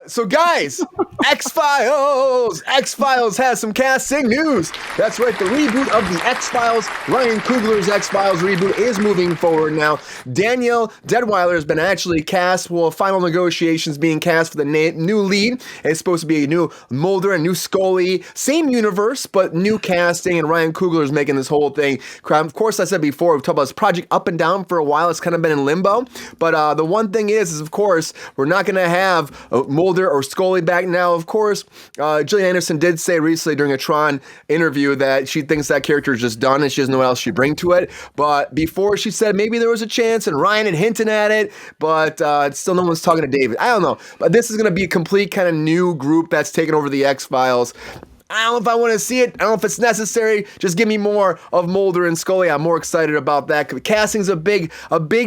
So guys, X-Files has some casting news. That's right, the reboot of the X-Files, Ryan Coogler's X-Files reboot is moving forward now. Danielle Deadweiler has been actually cast, final negotiations being cast for the new lead. It's supposed to be a new Mulder and new Scully, same universe, but new casting, and Ryan Coogler is making this whole thing. Of course, I said before, we've talked about this project up and down for a while. It's kind of been in limbo, but the one thing is of course, we're not going to have Mulder or Scully back now. Of course, Gillian Anderson did say recently during a Tron interview that she thinks that character is just done and she doesn't know what else she'd bring to it. But before she said maybe there was a chance, and Ryan had hinted at it, but still no one's talking to David. I don't know. But this is going to be a complete kind of new group that's taking over the X-Files. I don't know if I want to see it. I don't know if it's necessary. Just give me more of Mulder and Scully. I'm more excited about that. Casting's a big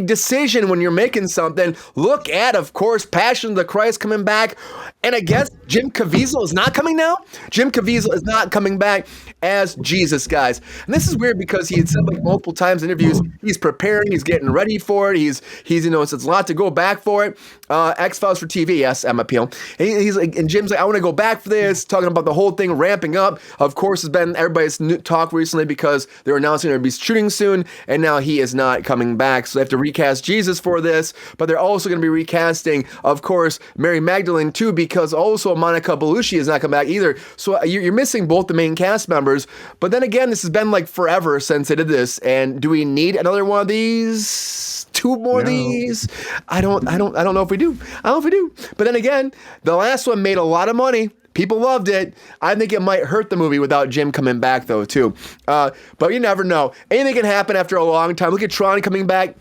decision when you're making something. Look at, of course, Passion of the Christ coming back. And I guess Jim Caviezel is not coming now. Jim Caviezel is not coming back as Jesus, guys. And this is weird because he had said like multiple times in interviews, he's preparing, he's getting ready for it. He's it's a lot to go back for it. X-Files for TV, yes, Emma Peel. And Jim's like, I want to go back for this, talking about the whole thing ramping up. Of course, has been everybody's talk recently because they're announcing they're going to be shooting soon, and now he is not coming back. So they have to recast Jesus for this, but they're also going to be recasting, of course, Mary Magdalene too, because also Monica Bellucci is not coming back either. So you're missing both the main cast members. But then again, this has been like forever since they did this, and do we need another one of these? Two more of these? I don't know if we do. I don't know if we do. But then again, the last one made a lot of money. People loved it. I think it might hurt the movie without Jim coming back, though, too. But you never know. Anything can happen after a long time. Look at Tron coming back.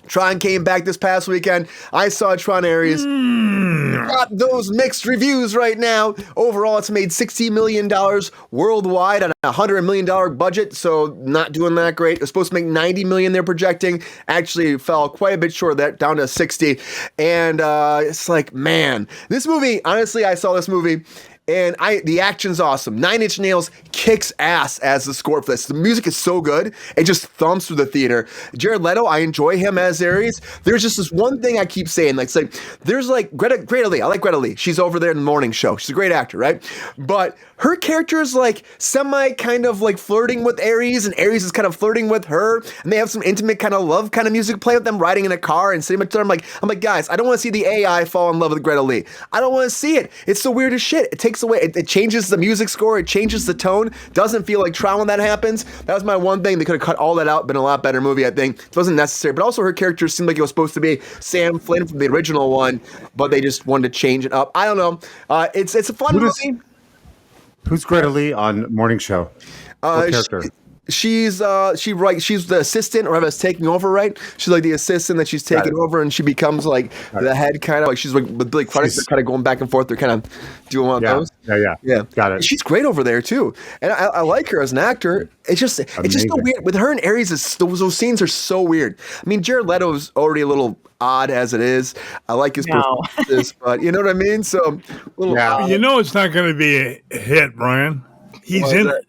Tron came back this past weekend. I saw Tron Ares. Got those mixed reviews right now. Overall, it's made $60 million worldwide on a $100 million budget, so not doing that great. It was supposed to make $90 million they're projecting. Actually fell quite a bit short of that, down to 60. And it's like, man, this movie, honestly, I saw this movie, and the action's awesome. Nine Inch Nails kicks ass as the score for this. The music is so good. It just thumps through the theater. Jared Leto, I enjoy him as Ares. There's just this one thing I keep saying. There's like Greta Lee. I like Greta Lee. She's over there in the morning show. She's a great actor, right? But her character is like semi kind of like flirting with Ares, and Ares is kind of flirting with her. And they have some intimate kind of love kind of music playing with them riding in a car and sitting with them. I'm like, guys, I don't want to see the AI fall in love with Greta Lee. I don't want to see it. It's the weirdest shit. It takes away, it changes the music score, it changes the tone, doesn't feel like Tron when that happens. That was my one thing. They could have cut all that out, been a lot better movie, I think. It wasn't necessary, but also her character seemed like it was supposed to be Sam Flynn from the original one, but they just wanted to change it up. I don't know. It's a fun movie. Who's Greta Lee on Morning Show? What character? She's the assistant, or whoever's taking over, right? She's like the assistant that she's taking over, and she becomes like the head, kind of like she's like with Billy Crudup. They're kind of going back and forth. They're kind of doing one of those. Yeah. Got it. She's great over there too, and I like her as an actor. It's just so weird with her and Ares. Those scenes are so weird. I mean, Jared Leto's already a little odd as it is. I like his performances, but you know what I mean. So, it's not going to be a hit, Brian. He's in it.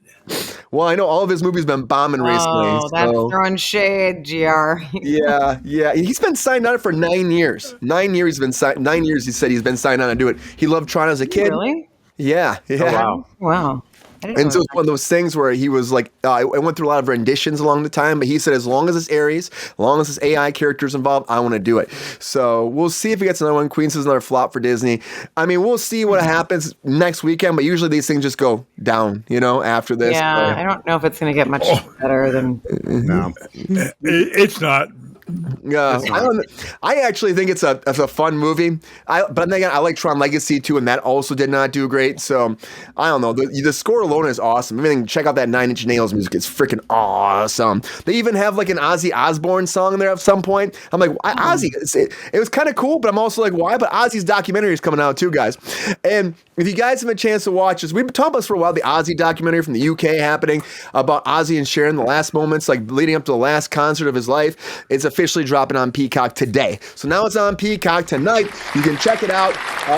Well, I know all of his movies been bombing recently. Oh, that's throwing shade, GR. Yeah. He's been signed on for 9 years. 9 years he's been signed. 9 years he said he's been signed on to do it. He loved Tron as a kid. Really? Yeah. Oh, wow. And so it's one of those things where he was like, I went through a lot of renditions along the time, but he said, as long as it's Ares, as long as this AI character's involved, I want to do it. So we'll see if he gets another one. Queen says another flop for Disney. I mean, we'll see what happens next weekend, but usually these things just go down, after this. Yeah, I don't know if it's going to get much better than... No. It's not. I actually think it's a fun movie. But then again, I like Tron Legacy too, and that also did not do great. So I don't know. The score alone is awesome. Everything. Check out that Nine Inch Nails music. It's freaking awesome. They even have like an Ozzy Osbourne song in there at some point. I'm like, Ozzy. It was kind of cool, but I'm also like, why? But Ozzy's documentary is coming out too, guys. And if you guys have a chance to watch this, we've been talking about this for a while. The Ozzy documentary from the UK happening about Ozzy and Sharon, the last moments, like leading up to the last concert of his life. It's a officially dropping on Peacock today. So now it's on Peacock tonight. You can check it out.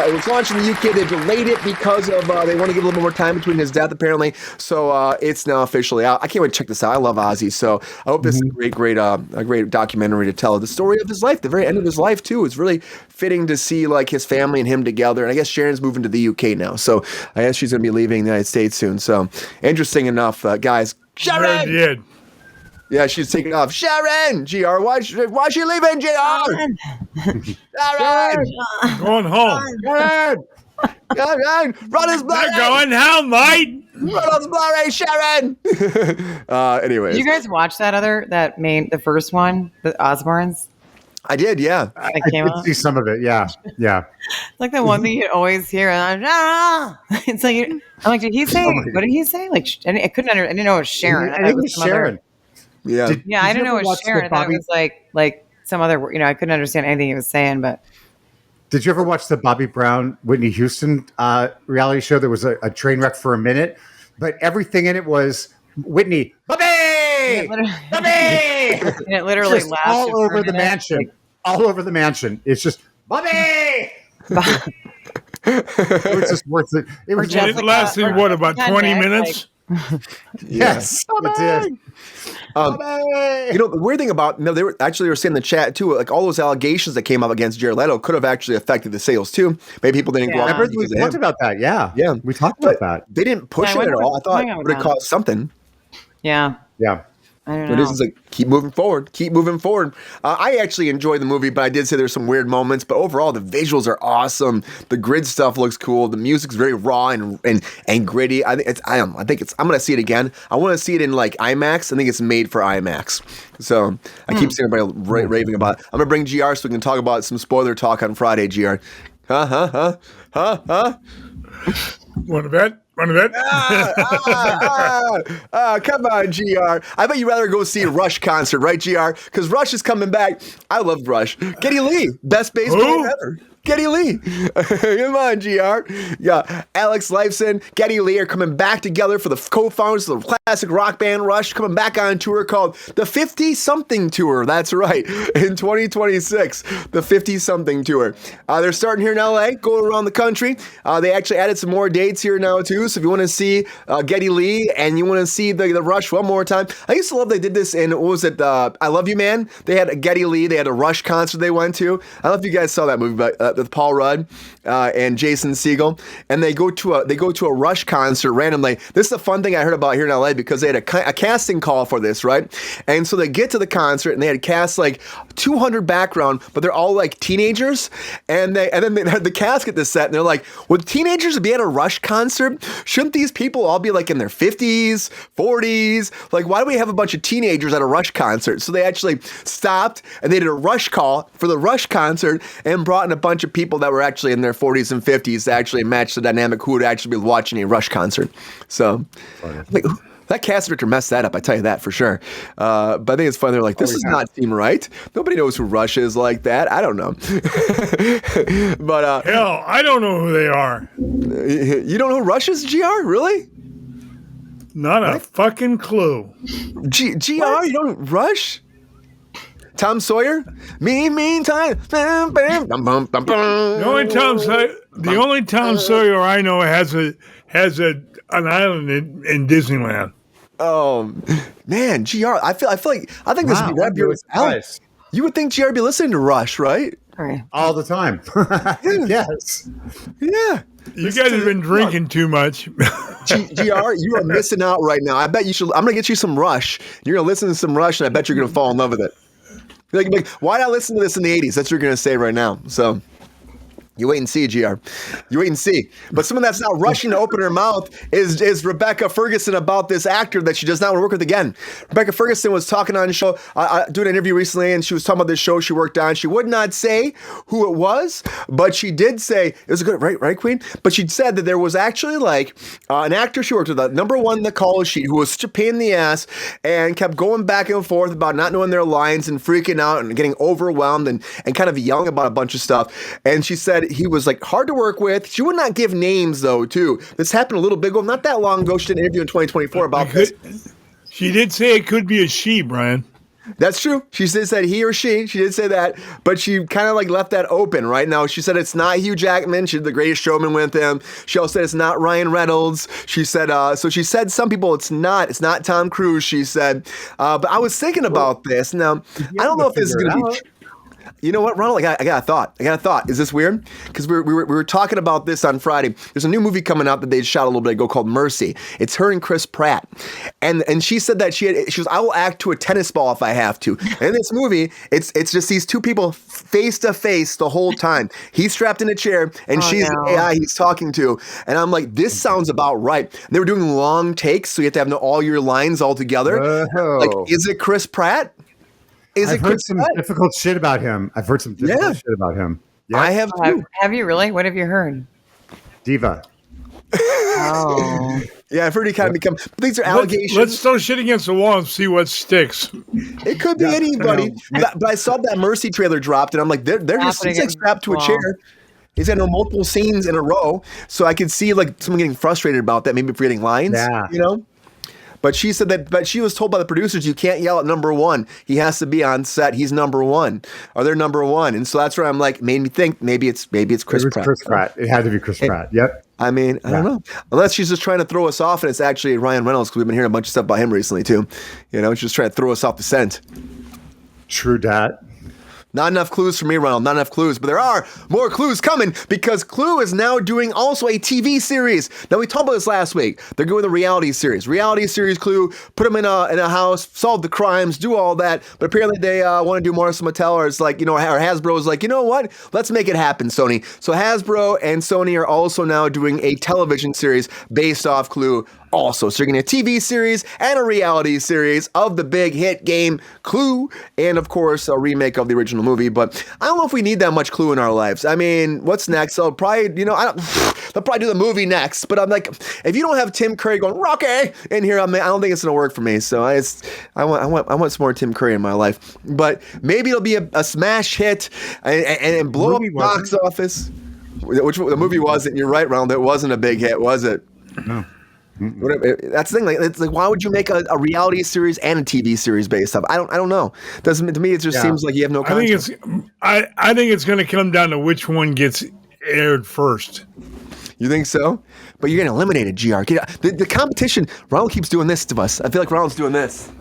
It was launched in the UK. They delayed it because of they want to give a little more time between his death, apparently. So it's now officially out. I can't wait to check this out. I love Ozzy. So I hope this is a great documentary to tell the story of his life, the very end of his life too. It's really fitting to see like his family and him together. And I guess Sharon's moving to the UK now, so I guess she's going to be leaving the United States soon. So interesting enough, guys. Sharon did. Yeah, she's taking off. Sharon, GR, why she leaving, GR? Sharon, Going home. Sharon, run his blood. They're going home, mate. Run his blood, Sharon. Anyways, Did you guys watch the first one, the Osbournes? I did, yeah. That I came did out? see some of it. Yeah. It's like the one that you always hear. And it's like I'm like, did he say? What did he say? Like, I couldn't I didn't know it was Sharon. I think it was some other- Sharon. Yeah. Yeah, I didn't know it was Sharon. I thought it was like some other. I couldn't understand anything he was saying. But Did you ever watch the Bobby Brown, Whitney Houston reality show? There was a train wreck for a minute, but everything in it was Whitney, Bobby, Bobby. and it literally Just lasted all for a over the minute. mansion. All over the mansion. It's just Bobby. It was just worth it. It was Jessica- It lasted, what, about Kinda 20 like- minutes? yes, it did. The weird thing about they were saying in the chat too, like all those allegations that came up against Jared Leto could have actually affected the sales too. Maybe people didn't go Yeah. out Remember, we because of talked him. about that. Yeah, Yeah. we talked about that. They didn't push Yeah, I it at wonder all. I what's thought going on it with would have that. caused something. Yeah, Yeah. I don't But know. this is like keep moving forward. Keep moving forward. I actually enjoyed the movie, but I did say there's some weird moments. But overall, the visuals are awesome. The grid stuff looks cool. The music's very raw and gritty. I think I'm gonna see it again. I want to see it in like IMAX. I think it's made for IMAX. So I keep seeing everybody raving about it. I'm gonna bring GR so we can talk about some spoiler talk on Friday. GR. Huh? Want to bet? Want to bet? Come on, GR. I bet you'd rather go see a Rush concert, right, GR? Because Rush is coming back. I love Rush. Geddy Lee, best bass player Who? ever. Geddy Lee. Come on, GR. Yeah, Alex Lifeson, Geddy Lee are coming back together for the co-founders of the classic rock band Rush, coming back on tour called the 50-something Tour. That's right, in 2026, the 50-something Tour. They're starting here in LA, going around the country. They actually added some more dates here now, too. So if you want to see Geddy Lee and you want to see the Rush one more time, I used to love they did this in, what was it, I Love You Man? They had a Geddy Lee, they had a Rush concert they went to. I don't know if you guys saw that movie, but with Paul Rudd and Jason Segel, and they go to a Rush concert randomly. This is a fun thing I heard about here in LA because they had a casting call for this, right? And so they get to the concert and they had cast like 200 background, but they're all like teenagers, and then the cast get this set and they're like, would teenagers be at a Rush concert? Shouldn't these people all be like in their 50s, 40s? Like, why do we have a bunch of teenagers at a Rush concert? So they actually stopped and they did a Rush call for the Rush concert and brought in a bunch of people that were actually in their 40s and 50s to actually match the dynamic who would actually be watching a Rush concert. So, like, that cast director messed that up, I tell you that for sure. But I think it's fun. They're like, this does not seem right. Nobody knows who Rush is like that. I don't know. But Hell, I don't know who they are. you don't know who Rush is, GR? Really? Not a fucking clue. GR? You don't know Rush? Tom Sawyer? Mean time. Bam, bam, bum, bum, bum, bum. The only Tom Sawyer I know has an island in Disneyland. Oh man, GR. I think this would be right up your alley. You would think GR would be listening to Rush, right? Right. All the time. Yes. Yeah. You guys have been drinking too much. GR, you are missing out right now. I bet you should. I'm gonna get you some Rush. You're gonna listen to some Rush, and I bet you're gonna fall in love with it. Like, why not listen to this in the 80s? That's what you're going to say right now. So you wait and see, GR. You wait and see. But someone that's not rushing to open her mouth is Rebecca Ferguson about this actor that she does not want to work with again. Rebecca Ferguson was talking on a show, doing an interview recently, and she was talking about this show she worked on. She would not say who it was, but she did say, it was a good, right, Queen? But she said that there was actually like an actor she worked with, number one in the call sheet, who was such a pain in the ass and kept going back and forth about not knowing their lines and freaking out and getting overwhelmed and kind of yelling about a bunch of stuff. And she said he was like hard to work with. She would not give names though, too. This happened a little bit ago, not that long ago. She did an interview in 2024 about this. She did say it could be a she, Brian. That's true. She said he or she did say that, but she kind of like left that open right now. She said it's not Hugh Jackman. She did The Greatest Showman with him. She also said it's not Ryan Reynolds. She said, so she said some people it's not Tom Cruise, she said. But I was thinking about this. Now, I don't know if this is going to be true. You know what, Ronald? I got a thought. Is this weird? Because we were talking about this on Friday. There's a new movie coming out that they shot a little bit ago called Mercy. It's her and Chris Pratt, and she said that she was I will act to a tennis ball if I have to. And in this movie, it's just these two people face to face the whole time. He's strapped in a chair, and she's the AI he's talking to. And I'm like, this sounds about right. And they were doing long takes, so you have to have all your lines all together. Like, is it Chris Pratt? I've heard some difficult shit about him. Yeah. I have too. Have you really? What have you heard? Diva. Oh. Yeah, I've heard he kind of become. These are allegations. Let's throw shit against the wall and see what sticks. It could be anybody. But I saw that Mercy trailer dropped, and I'm like, they're just he's like strapped to a chair. He's got multiple scenes in a row, so I could see like someone getting frustrated about that, maybe forgetting lines. Yeah. You know. But she said that. But she was told by the producers, you can't yell at number one. He has to be on set. He's number one, or they're number one. And so that's where I'm like, made me think maybe it's Chris Pratt. Chris Pratt. It had to be Chris Pratt. Yep. I mean, I don't know. Unless she's just trying to throw us off, and it's actually Ryan Reynolds, because we've been hearing a bunch of stuff about him recently too. You know, she's just trying to throw us off the scent. True dat. Not enough clues for me, Ronald. Not enough clues. But there are more clues coming, because Clue is now doing also a TV series. Now, we talked about this last week. They're going with a reality series. Reality series Clue, put them in a house, solve the crimes, do all that. But apparently they want to do Marcel Mattel, or it's like, or Hasbro's like, you know what? Let's make it happen, Sony. So Hasbro and Sony are also now doing a television series based off Clue also. So you're getting a TV series and a reality series of the big hit game Clue, and of course a remake of the original movie. But I don't know if we need that much Clue in our lives. I mean, what's next? They'll probably, they'll probably do the movie next. But I'm like, if you don't have Tim Curry going Rocky in here, I don't think it's gonna work for me. So I want some more Tim Curry in my life. But maybe it'll be a smash hit and blow up box office. Which the movie wasn't. You're right, Ronald. It wasn't a big hit, was it? No. That's the thing. Like, it's like, why would you make a reality series and a TV series based off? I don't know. To me, it just seems like you have no concept. I think it's going to come down to which one gets aired first. You think so? But you're getting eliminated, GR. The competition. Ronald keeps doing this to us. I feel like Ronald's doing this.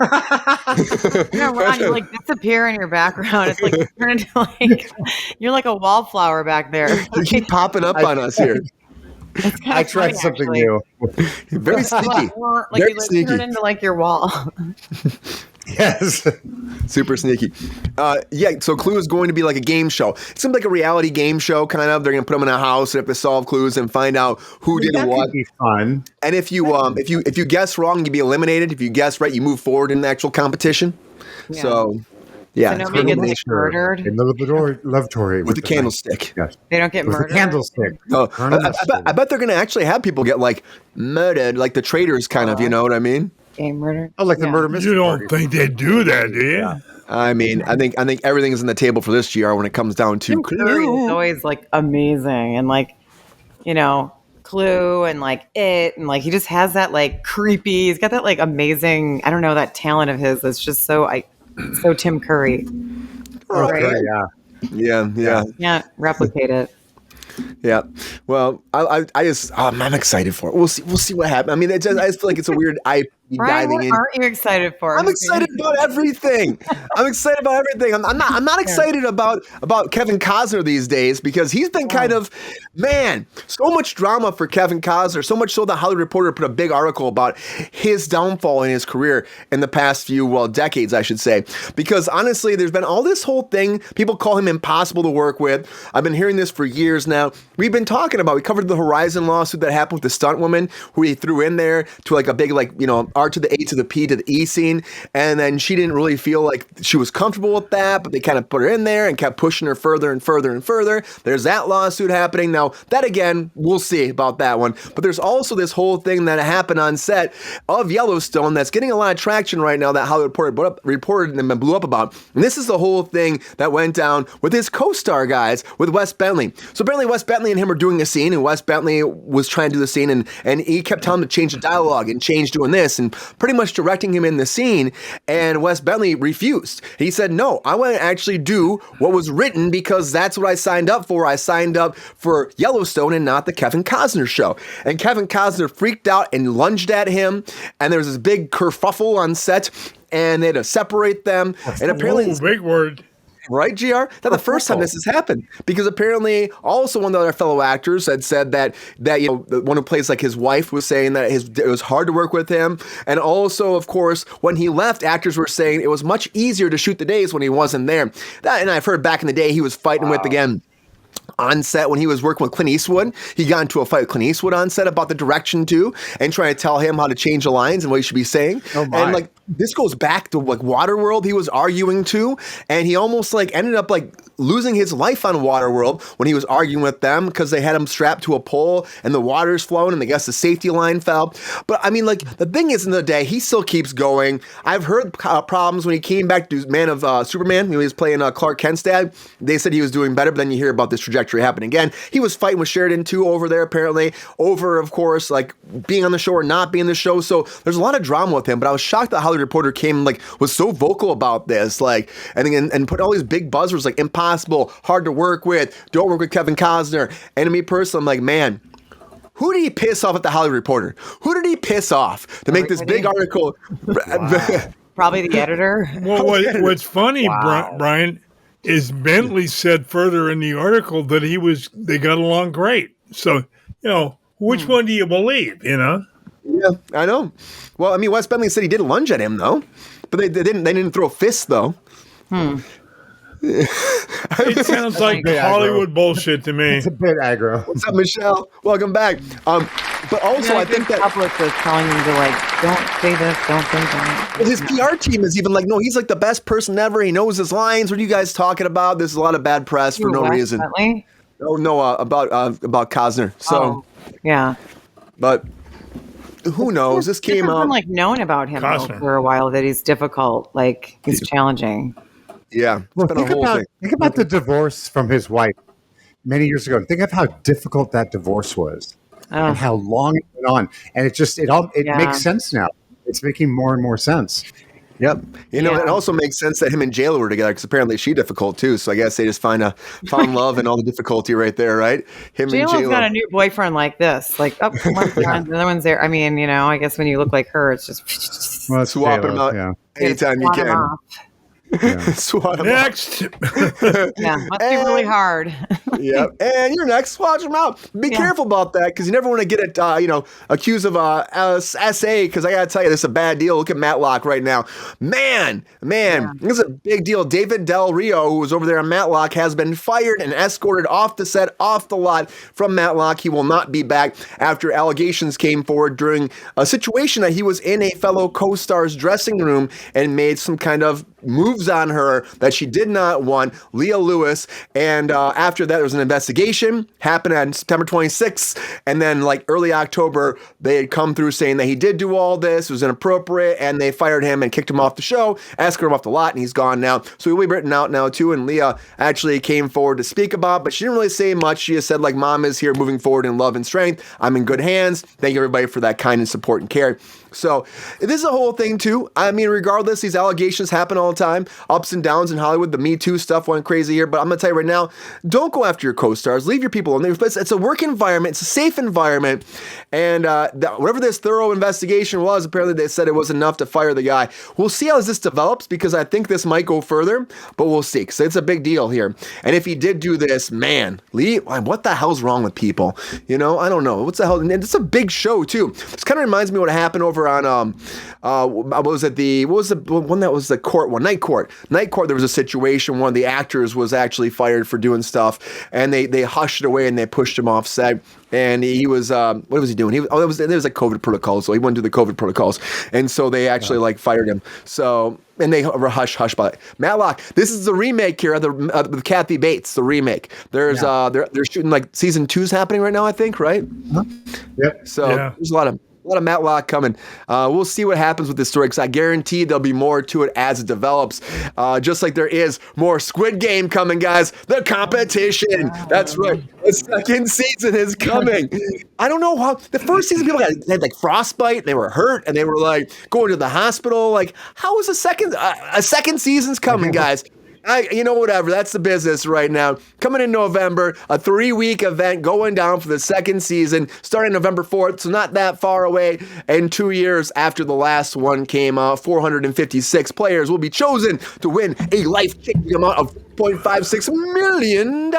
Ron, you like disappear in your background. It's like you turn into like you're like a wallflower back there. You keep popping up on us here. I tried something new. Very sneaky. Like Very you sneaky. turn into like your wall. Yes. Super sneaky. So Clue is going to be like a game show. It's going to be like a reality game show, kind of. They're going to put them in a house and have to solve clues and find out who did what. Could be fun. And if you guess wrong, you be eliminated. If you guess right, you move forward in the actual competition. Yeah. So, yeah. So nobody gets like murdered. In the love story. With the candlestick. Yes. They don't get murdered. The candlestick. Oh, I bet they're going to actually have people get like murdered, like the traitors kind of, you know what I mean? Game murder. Oh, like the murder mystery. You don't think they do that, do you? Yeah. I mean, I think everything is on the table for this GR when it comes down to Clue. Is always like amazing, and like, Clue and like It, and like he just has that like creepy. He's got that like amazing. I don't know, that talent of his that's just so Tim Curry. Right? Yeah. Can't replicate it. Yeah. Well, I'm excited for it. We'll see what happens. I mean, I just feel like it's a weird Brian, diving what in. aren't you excited for? I'm excited about everything. I'm not excited about Kevin Costner these days, because he's been kind of, so much drama for Kevin Costner, so much so the Hollywood Reporter put a big article about his downfall in his career in the past few, decades, I should say. Because honestly, there's been all this whole thing. People call him impossible to work with. I've been hearing this for years now. We covered the Horizon lawsuit that happened with the stunt woman who he threw in there to like a big, R to the A to the P to the E scene. And then she didn't really feel like she was comfortable with that, but they kind of put her in there and kept pushing her further and further and further. There's that lawsuit happening. Now, that again, we'll see about that one. But there's also this whole thing that happened on set of Yellowstone that's getting a lot of traction right now that Hollywood reported and blew up about. And this is the whole thing that went down with his co-star guys, with Wes Bentley. So apparently Wes Bentley and him are doing a scene, and Wes Bentley was trying to do the scene, and he kept telling him to change the dialogue and change doing this. and pretty much directing him in the scene. And Wes Bentley refused. He said, no, I want to actually do what was written because that's what I signed up for. I signed up for Yellowstone and not the Kevin Costner show. And Kevin Costner freaked out and lunged at him. And there was this big kerfuffle on set. And they had to separate them. And apparently, big word. Right, GR? Not the first time this has happened, because apparently also one of the other fellow actors had said that the one who plays like his wife was saying that it was hard to work with him, and also of course when he left, actors were saying it was much easier to shoot the days when he wasn't there. And I've heard back in the day he was fighting with again. On set when he was working with Clint Eastwood, he got into a fight with Clint Eastwood on set about the direction too, and trying to tell him how to change the lines and what he should be saying. And like this goes back to like Waterworld. He was arguing too, and he almost like ended up like losing his life on Waterworld when he was arguing with them because they had him strapped to a pole and the water's flowing and I guess the safety line fell. But I mean, like the thing is, in the day, he still keeps going. I've heard problems when he came back to Man of Superman when he was playing Clark Kent's dad. They said he was doing better, but then you hear about this trajectory happening again. He was fighting with Sheridan too over there, apparently, over, of course, like being on the show or not being on the show. So there's a lot of drama with him, but I was shocked that Hollywood Reporter came, like, was so vocal about this, like, and put all these big buzzwords like impossible, hard to work with, don't work with Kevin Costner. And to me personally, I'm like, man, who did he piss off at the Hollywood Reporter? Who did he piss off to make this big article? Probably the editor. Well, what's funny, Brian, is Bentley said further in the article that they got along great. So, which one do you believe, Yeah, I know. Well, I mean, Wes Bentley said he did lunge at him, though. But they didn't throw fists, though. It sounds like Hollywood bullshit to me. It's a bit aggro. What's up, Michelle? Welcome back. But also, I think that public was telling him to like, don't say this, don't say that. Well, his PR team is even like, no, he's like the best person ever. He knows his lines. What are you guys talking about? There's a lot of bad press for no reason. Bentley? No, about Costner. So, yeah. But who knows? This came out. Like known about him for a while that he's difficult, like he's challenging. Yeah, it's been a whole thing. Think about the divorce from his wife many years ago. Think of how difficult that divorce was and how long it went on. And it makes sense now. It's making more and more sense. Yep. It also makes sense that him and JLo were together because apparently she's difficult too. So I guess they just found love and all the difficulty right there, right? Him and JLo got a new boyfriend like this. Like, the other one's there. I mean, I guess when you look like her, it's just swapping them out anytime you can. Next. Must be really hard. Yep. And you're next. Watch them out. Be careful about that because you never want to get it, accused of SA because I got to tell you, this is a bad deal. Look at Matlock right now. Man, this is a big deal. David Del Rio, who was over there on Matlock, has been fired and escorted off the set, off the lot from Matlock. He will not be back after allegations came forward during a situation that he was in a fellow co-star's dressing room and made some kind of moves on her that she did not want, Leah Lewis. And after that, there was an investigation, happened on September 26th. And then like early October, they had come through saying that he did do all this, it was inappropriate, and they fired him and kicked him off the show, escorted him off the lot, and he's gone now. So he'll be written out now too. And Leah actually came forward to speak about, but she didn't really say much. She just said like, Mom is here moving forward in love and strength. I'm in good hands. Thank you everybody for that kind and support and care. So this is a whole thing too. I mean, regardless, these allegations happen all the time, ups and downs in Hollywood. The Me Too stuff went crazy here, but I'm going to tell you right now, don't go after your co-stars. Leave your people alone. It's a work environment. It's a safe environment. And whatever this thorough investigation was, apparently they said it was enough to fire the guy. We'll see how this develops because I think this might go further, but we'll see because it's a big deal here. And if he did do this, man, Lee, what the hell's wrong with people? I don't know. What's the hell? And it's a big show too. This kind of reminds me of what happened over on what was the one that was the court one? Night Court. There was a situation one of the actors was actually fired for doing stuff, and they hushed it away and they pushed him off set. And he was what was he doing? There was like COVID protocols, so he wouldn't do the COVID protocols, and so they actually like fired him. So and they were hush by it. Matlock. This is the remake here of the Kathy Bates, the remake. There's they're shooting like season 2's happening right now, I think, right? Yep. So there's a lot A lot of Matlock coming. We'll see what happens with this story because I guarantee there'll be more to it as it develops. Just like there is more Squid Game coming, guys. The competition. That's right. The second season is coming. I don't know how the first season people had like frostbite. And they were hurt and they were like going to the hospital. Like, how is a second season's coming, guys? Whatever. That's the business right now. Coming in November, a 3-week event going down for the second season, starting November 4th, so not that far away. And 2 years after the last one came out, 456 players will be chosen to win a life-changing amount of $1.56 million.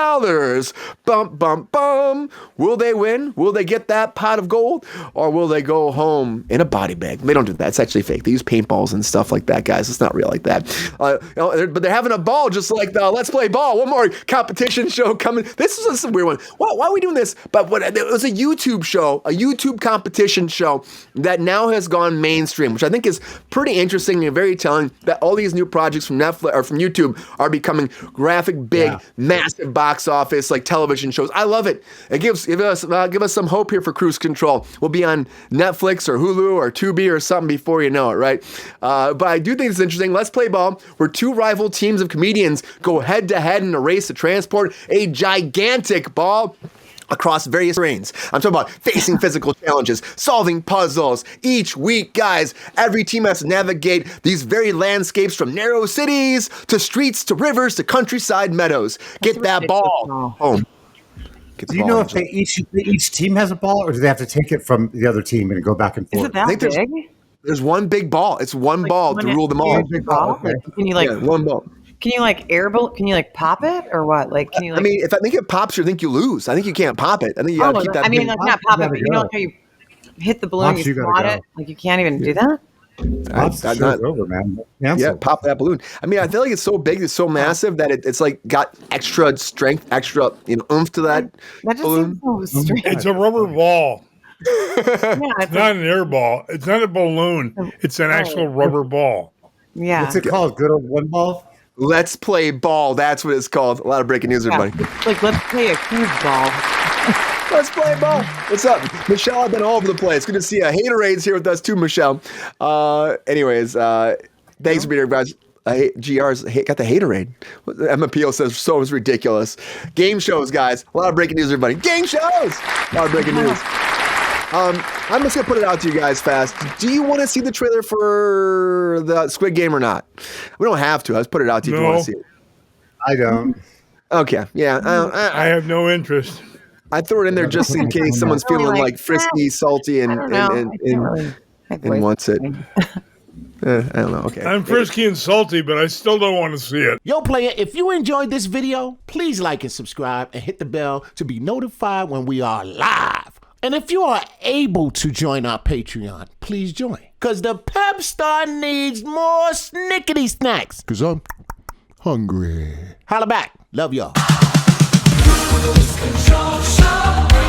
Bum, bum, bum. Will they win? Will they get that pot of gold? Or will they go home in a body bag? They don't do that. It's actually fake. They use paintballs and stuff like that, guys. It's not real like that. But they're having a ball just like the Let's Play Ball. One more competition show coming. This is a weird one. Why are we doing this? But it was a YouTube show, a YouTube competition show that now has gone mainstream, which I think is pretty interesting and very telling that all these new projects from Netflix or from YouTube are becoming graphic, big, massive box office like television shows. I love it. It give us some hope here for KRUSE Control. We'll be on Netflix or Hulu or Tubi or something before you know it, right? But I do think it's interesting. Let's Play Ball, where two rival teams of comedians go head to head in a race to transport a gigantic ball across various terrains. I'm talking about facing physical challenges, solving puzzles. Each week, guys, every team has to navigate these very landscapes from narrow cities to streets to rivers to countryside meadows. Get that ball home. Do you know if each team has a ball, or do they have to take it from the other team and go back and forth? Is it that big? There's one big ball. It's one ball to rule them all. Big ball. Okay. Can you one ball. Can you can you pop it or what? Like, can you I mean, if I think it pops you, I think you lose. I think you can't pop it. I think you gotta keep that. I mean, like not pop it, but you know how you hit the balloon, you swat it? Like you can't even do that? Over, man. Yeah, pop that balloon. I mean, I feel like it's so big, it's so massive that it's like got extra strength, extra oomph to that balloon. That just seems so strange. It's a rubber ball. It's not an air ball. It's not a balloon. It's an actual rubber ball. Yeah. What's it called? Good old one ball? Let's Play Ball. That's what it's called. A lot of breaking news, everybody. Like, let's play a cube ball. Let's play ball. What's up? Michelle, I've been all over the place. Good to see you. Haterades here with us too, Michelle. Anyways, thanks for being here, guys. GR's got the haterade. Emma Peel says so is ridiculous. Game shows, guys. A lot of breaking news, everybody. Game shows. A lot of breaking news. I'm just gonna put it out to you guys fast. Do you want to see the trailer for the Squid Game or not? We don't have to. I'll just put it out to you if you want to see it. I don't. Okay. Yeah. I have no interest. I throw it in there just in case someone's feeling like frisky, salty, and wants it. I don't know. Okay. I'm frisky and salty, but I still don't want to see it. Yo, player, if you enjoyed this video, please like and subscribe and hit the bell to be notified when we are live. And if you are able to join our Patreon, please join. Because the pep star needs more snickety snacks. Because I'm hungry. Holla back. Love y'all. KRUSE Control Show.